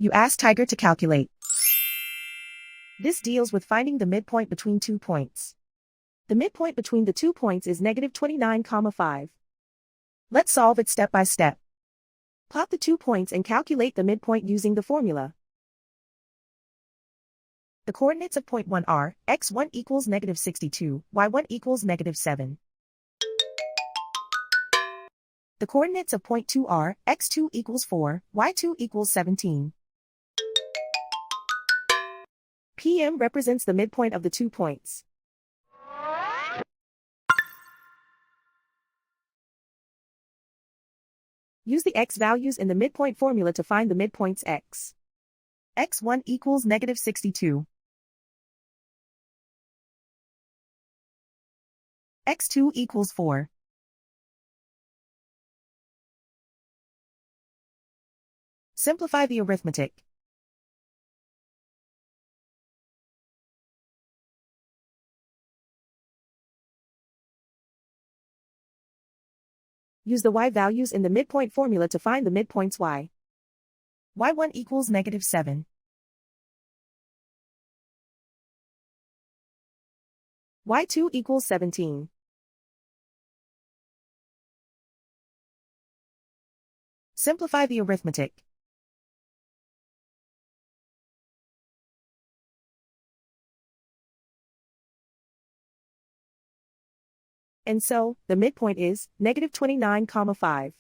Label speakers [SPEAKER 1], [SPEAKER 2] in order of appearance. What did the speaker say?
[SPEAKER 1] You ask Tiger to calculate. This deals with finding the midpoint between 2 points. The midpoint between the 2 points is negative 29,5. Let's solve it step by step. Plot the 2 points and calculate the midpoint using the formula. The coordinates of point 1 are, x1 equals negative 62, y1 equals negative 7. The coordinates of point 2 are, x2 equals 4, y2 equals 17. PM represents the midpoint of the 2 points. Use the x values in the midpoint formula to find the midpoints x. x1 equals negative 62. x2 equals 4. Simplify the arithmetic. Use the y values in the midpoint formula to find the midpoints y. y1 equals negative 7. y2 equals 17. Simplify the arithmetic. And so, the midpoint is negative 29,5.